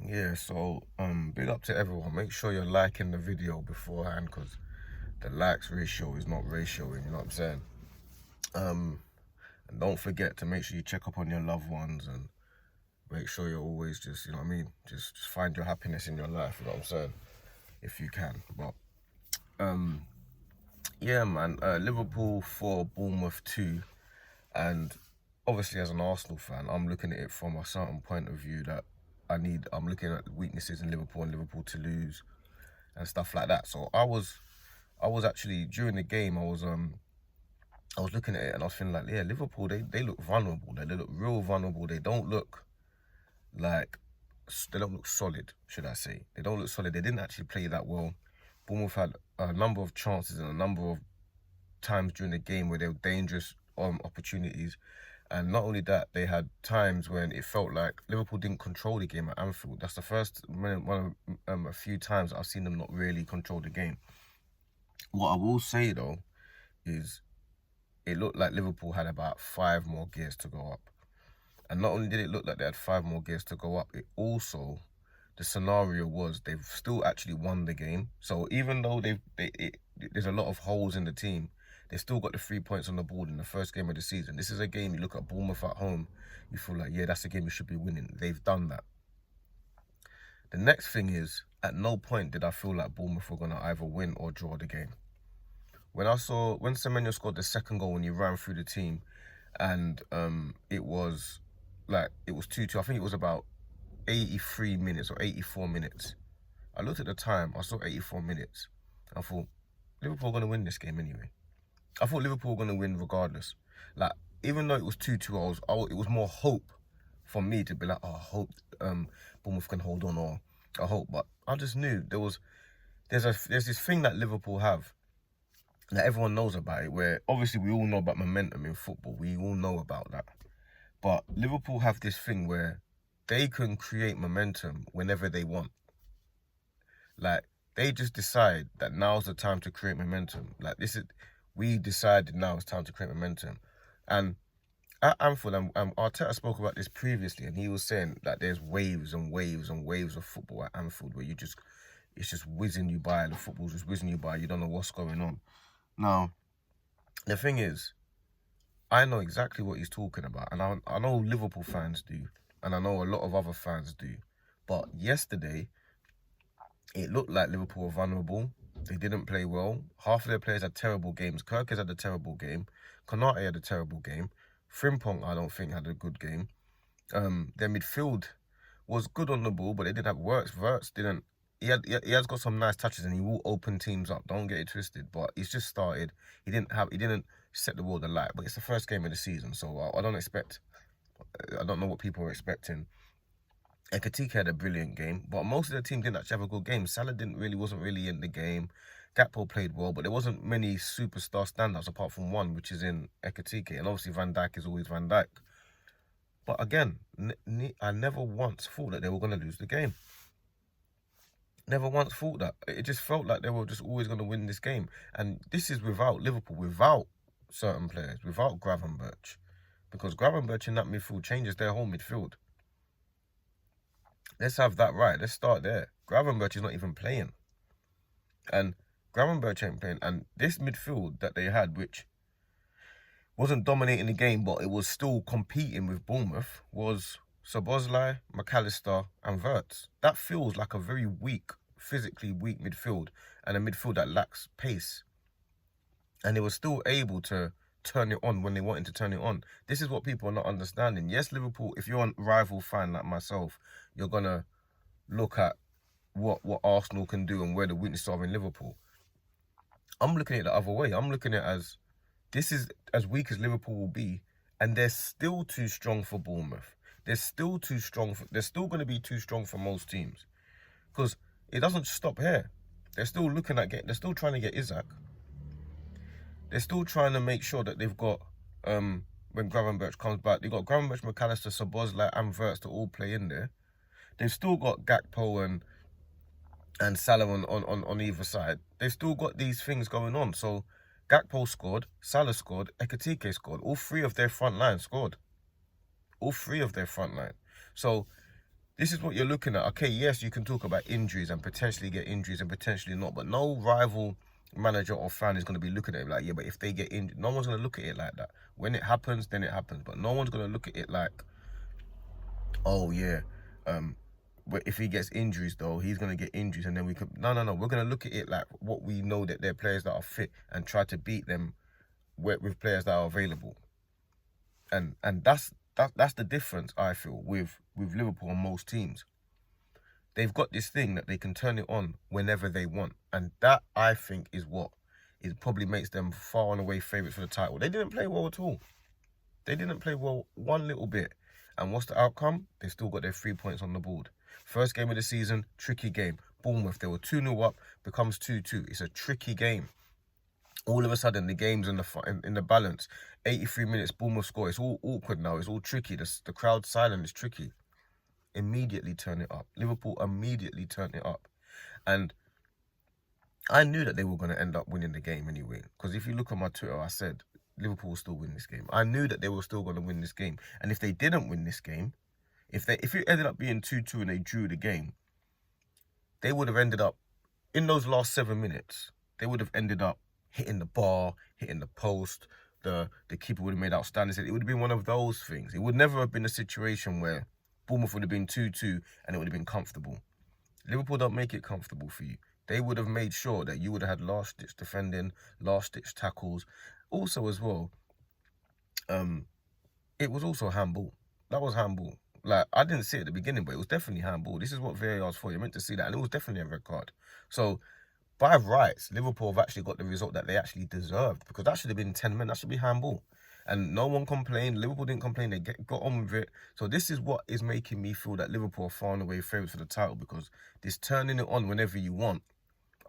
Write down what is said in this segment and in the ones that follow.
Yeah, so big up to everyone. Make sure you're liking the video beforehand, because the likes ratio is not ratioing, you know what I'm saying? And don't forget to make sure you check up on your loved ones and make sure you're always just, you know what I mean? Just find your happiness in your life, you know what I'm saying? If you can. But yeah, man, Liverpool 4, Bournemouth 2. And obviously, as an Arsenal fan, I'm looking at it from a certain point of view that I'm looking at weaknesses in Liverpool and Liverpool to lose and stuff like that. So I was actually, during the game, I was looking at it and I was feeling like, yeah, Liverpool, they look vulnerable. They look real vulnerable. Like, they don't look solid, should I say. They don't look solid. They didn't actually play that well. Bournemouth had a number of chances and a number of times during the game where they were dangerous opportunities. And not only that, they had times when it felt like Liverpool didn't control the game at Anfield. That's the first one of a few times I've seen them not really control the game. What I will say though is it looked like Liverpool had about 5 more gears to go up. And not only did it look like they had 5 more gears to go up, it also, the scenario was they've still actually won the game. So even though there's a lot of holes in the team, they still got the 3 points on the board in the first game of the season. This is a game, you look at Bournemouth at home, you feel like, yeah, that's a game you should be winning. They've done that. The next thing is, at no point did I feel like Bournemouth were going to either win or draw the game. When Semenyo scored the second goal when he ran through the team, and it was 2-2, I think it was about 83 minutes or 84 minutes. I looked at the time, I saw 84 minutes. I thought, Liverpool are going to win this game anyway. I thought Liverpool were going to win regardless. Like, even though it was 2-2, it was more hope for me to be like, oh, I hope Bournemouth can hold on, or I hope. But I just knew there's this thing that Liverpool have that everyone knows about it, where obviously we all know about momentum in football. We all know about that. But Liverpool have this thing where they can create momentum whenever they want. Like, they just decide that now's the time to create momentum. Like, we decided now it's time to create momentum. And at Anfield, Arteta spoke about this previously, and he was saying that there's waves and waves and waves of football at Anfield where it's just whizzing you by, the football's just whizzing you by, you don't know what's going on. Now, the thing is, I know exactly what he's talking about, and I know Liverpool fans do, and I know a lot of other fans do. But yesterday, it looked like Liverpool were vulnerable. They didn't play well. Half of their players had terrible games. Kirk had a terrible game. Konate had a terrible game. Frimpong, I don't think, had a good game. Their midfield was good on the ball, but they didn't have works. Verts didn't. He has got some nice touches, and he will open teams up. Don't get it twisted. But he's just started. He didn't set the world alight. But it's the first game of the season, so I don't know what people are expecting. Ekitike had a brilliant game, but most of the team didn't actually have a good game. Salah wasn't really in the game. Gakpo played well, but there wasn't many superstar standouts apart from one, which is in Ekitike. And obviously Van Dijk is always Van Dijk. But again, I never once thought that they were going to lose the game. Never once thought that. It just felt like they were just always going to win this game. And this is without Liverpool, without certain players, without Gravenberch. Because Gravenberch in that midfield changes their whole midfield. Let's have that right. Let's start there. Gravenberch is not even playing. And Gravenberch ain't playing. And this midfield that they had, which wasn't dominating the game, but it was still competing with Bournemouth, was Szoboszlai, McAllister and Wirtz. That feels like a very weak, physically weak midfield, and a midfield that lacks pace. And they were still able to turn it on when they wanted to turn it on. This is what people are not understanding. Yes, Liverpool, if you're a rival fan like myself, you're going to look at what Arsenal can do and where the weaknesses are in Liverpool. I'm looking at it the other way. I'm looking at it as, this is as weak as Liverpool will be, and they're still too strong for Bournemouth. They're still going to be too strong for most teams. Because it doesn't stop here. They're still they're still trying to get Isaac. They're still trying to make sure that they've got, when Gravenberch comes back, they've got Gravenberch, McAllister, Szoboszlai and Wirtz to all play in there. They've still got Gakpo and Salah on either side. They've still got these things going on. So Gakpo scored, Salah scored, Ekitike scored. All three of their front line scored. All three of their front line. So This is what you're looking at. Okay, yes, you can talk about injuries and potentially get injuries and potentially not, but no rival manager or fan is going to be looking at it like, yeah, but if they get injured, no one's going to look at it like that. When it happens, then it happens. But no one's going to look at it like, oh yeah, but if he gets injuries though, he's going to get injuries, and then we could, no. We're going to look at it like what we know, that they're players that are fit, and try to beat them with players that are available. And that's the difference, I feel, with Liverpool and most teams. They've got this thing that they can turn it on whenever they want, and that, I think, is what it probably makes them far and away favourites for the title. They didn't play well at all. They didn't play well one little bit. And what's the outcome? They still got their 3 points on the board. First game of the season, tricky game. Bournemouth, they were 2-0 up, becomes 2-2. It's a tricky game. All of a sudden, the game's in the balance. 83 minutes, Bournemouth score. It's all awkward now. It's all tricky. The crowd silent is tricky. Immediately turn it up. Liverpool immediately turned it up. And I knew that they were going to end up winning the game anyway. Because if you look on my Twitter, I said Liverpool will still win this game. I knew that they were still going to win this game. And if they didn't win this game, if it ended up being 2-2 and they drew the game, they would have ended up, in those last 7 minutes, they would have ended up hitting the bar, hitting the post. The keeper would have made outstanding. It would have been one of those things. It would never have been a situation where Bournemouth would have been 2-2 and it would have been comfortable. Liverpool don't make it comfortable for you. They would have made sure that you would have had last-ditch defending, last-ditch tackles. Also, as well, it was also handball. That was handball. Like, I didn't see it at the beginning, but it was definitely handball. This is what VAR's for. You're meant to see that. And it was definitely a red card. So, by rights, Liverpool have actually got the result that they actually deserved, because that should have been 10 men. That should be handball. And no one complained. Liverpool didn't complain. They got on with it. So this is what is making me feel that Liverpool are far and away favourites for the title, because this turning it on whenever you want,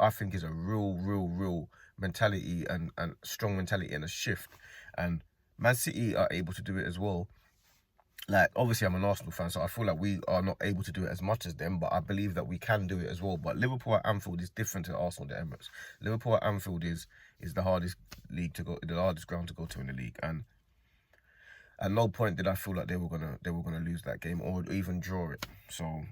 I think, is a real mentality and strong mentality and a shift. And Man City are able to do it as well. Like, obviously, I'm an Arsenal fan, so I feel like we are not able to do it as much as them, but I believe that we can do it as well. But Liverpool at Anfield is different to Arsenal at Emirates. Liverpool at Anfield is the hardest the hardest ground to go to in the league, and at no point did I feel like they were gonna lose that game or even draw it. So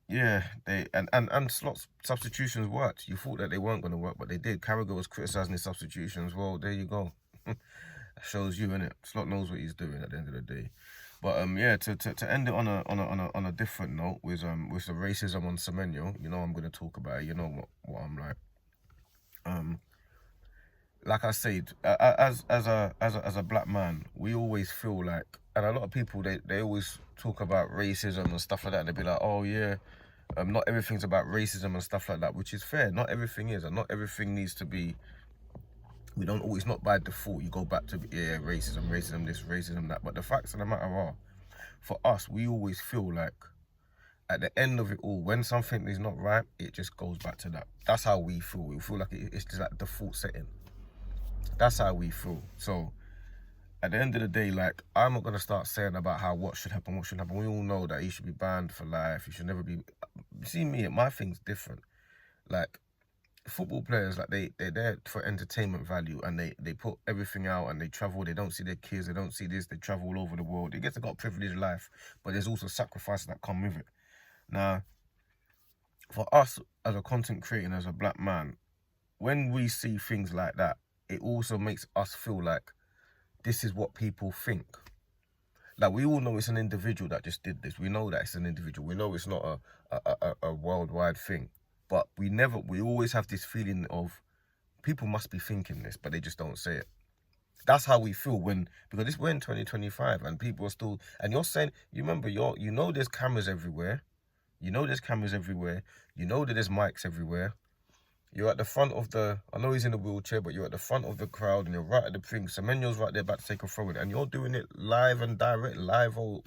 yeah, and Slot's substitutions worked. You thought that they weren't gonna work, but they did. Carragher was criticising his substitutions. Well, there you go. That shows you, innit? Slot knows what he's doing at the end of the day. But yeah, to end it on a different note with the racism on Semenyo, you know I'm gonna talk about it. You know what I'm like I said, as a black man, we always feel like, and a lot of people they always talk about racism and stuff like that. And they be like, oh yeah, not everything's about racism and stuff like that, which is fair. Not everything is, and not everything needs to be. We don't always, not by default, you go back to, yeah, racism this, racism that. But the facts of the matter are, for us, we always feel like at the end of it all, when something is not right, it just goes back to that. That's how we feel. We feel like it's just like default setting. That's how we feel. So at the end of the day, like, I'm not going to start saying about how what should happen. We all know that he should be banned for life. He should never be. See me, my thing's different. Like, football players, like, they're there for entertainment value, and they put everything out, and they travel. They don't see their kids. They don't see this. They travel all over the world. They get to got a privileged life, but there's also sacrifices that come with it. Now, for us as a content creator and as a black man, when we see things like that, it also makes us feel like this is what people think. Like, we all know it's an individual that just did this. We know that it's an individual. We know it's not a worldwide thing. But we always have this feeling of people must be thinking this, but they just don't say it. That's how we feel because we're in 2025 and people are still, and you're saying, you remember, you know there's cameras everywhere. You know there's cameras everywhere. You know that there's mics everywhere. You're at the front of I know he's in a wheelchair, but you're at the front of the crowd and you're right at the thing. Semenyo's right there about to take a throw in, and you're doing it live and direct, live all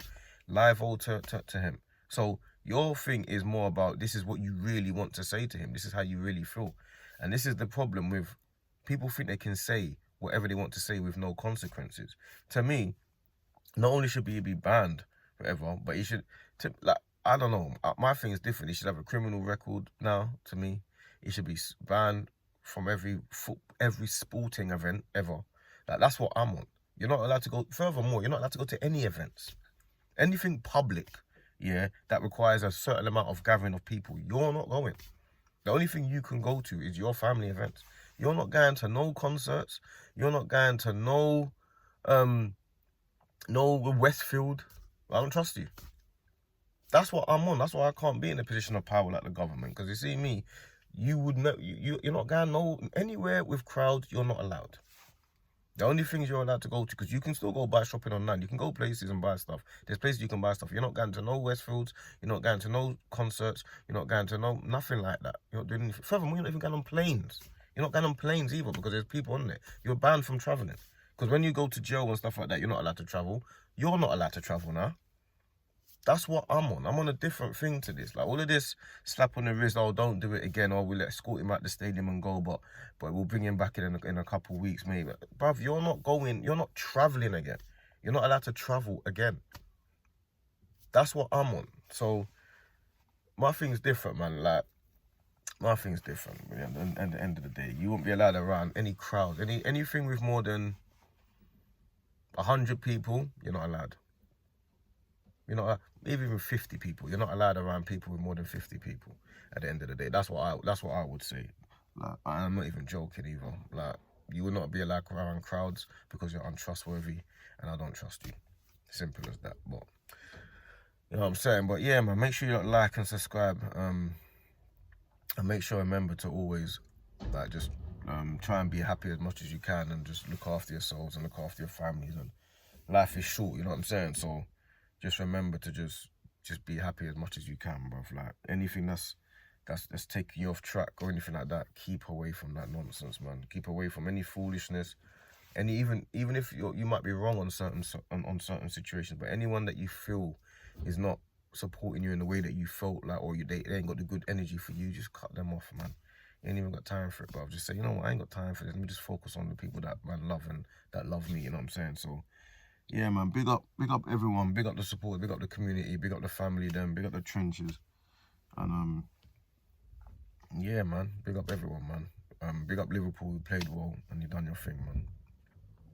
to him. So your thing is more about, this is what you really want to say to him. This is how you really feel. And this is the problem with people think they can say whatever they want to say with no consequences. To me, not only should he be banned forever, but he should, I don't know. My thing is different. He should have a criminal record now, to me. He should be banned from every sporting event ever. Like, that's what I'm on. You're not allowed to go, furthermore, you're not allowed to go to any events. Anything public, yeah, that requires a certain amount of gathering of people, you're not going. The only thing you can go to is your family events. You're not going to no concerts. You're not going to no Westfield. I don't trust you. That's what I'm on. That's why I can't be in a position of power like the government. Because you see me, you would know you're not going no anywhere with crowds. You're not allowed. The only things you're allowed to go to, because you can still go buy shopping online. You can go places and buy stuff. There's places you can buy stuff. You're not going to no Westfields. You're not going to no concerts. You're not going to no nothing like that. You're not doing anything. Furthermore, you're not even going on planes. You're not going on planes either because there's people on there. You're banned from traveling. Because when you go to jail and stuff like that, you're not allowed to travel. You're not allowed to travel now. That's what I'm on. I'm on a different thing to this. Like all of this slap on the wrist, oh, don't do it again, or we'll escort him out the stadium and go, but we'll bring him back in a couple of weeks, maybe. Bruv, you're not going, you're not traveling again. You're not allowed to travel again. That's what I'm on. So my thing's different, man. Like, my thing's different. At the end of the day, you won't be allowed around any crowds, anything with more than 100 people, you're not allowed. You're not, even 50 people. You're not allowed around people with more than 50 people. At the end of the day, that's what I would say. Like, I'm not even joking either. Like, you will not be allowed around crowds because you're untrustworthy, and I don't trust you. Simple as that. But you know what I'm saying. But yeah, man, make sure you like and subscribe. And make sure, remember to always like just try and be happy as much as you can, and just look after yourselves and look after your families. And life is short. You know what I'm saying. So just remember to just be happy as much as you can, bruv. Like, anything that's taking you off track or anything like that, keep away from that nonsense, man. Keep away from any foolishness. And even if you might be wrong on certain situations, but anyone that you feel is not supporting you in the way that you felt like, or they ain't got the good energy for you, just cut them off, man. You ain't even got time for it, bruv. Just say, you know what, I ain't got time for this. Let me just focus on the people that man love and that love me, you know what I'm saying? So yeah, man, big up everyone, big up the support, big up the community, big up the family, them, big up the trenches. And yeah, man, big up everyone, man. Big up Liverpool, who played well, and you done your thing, man.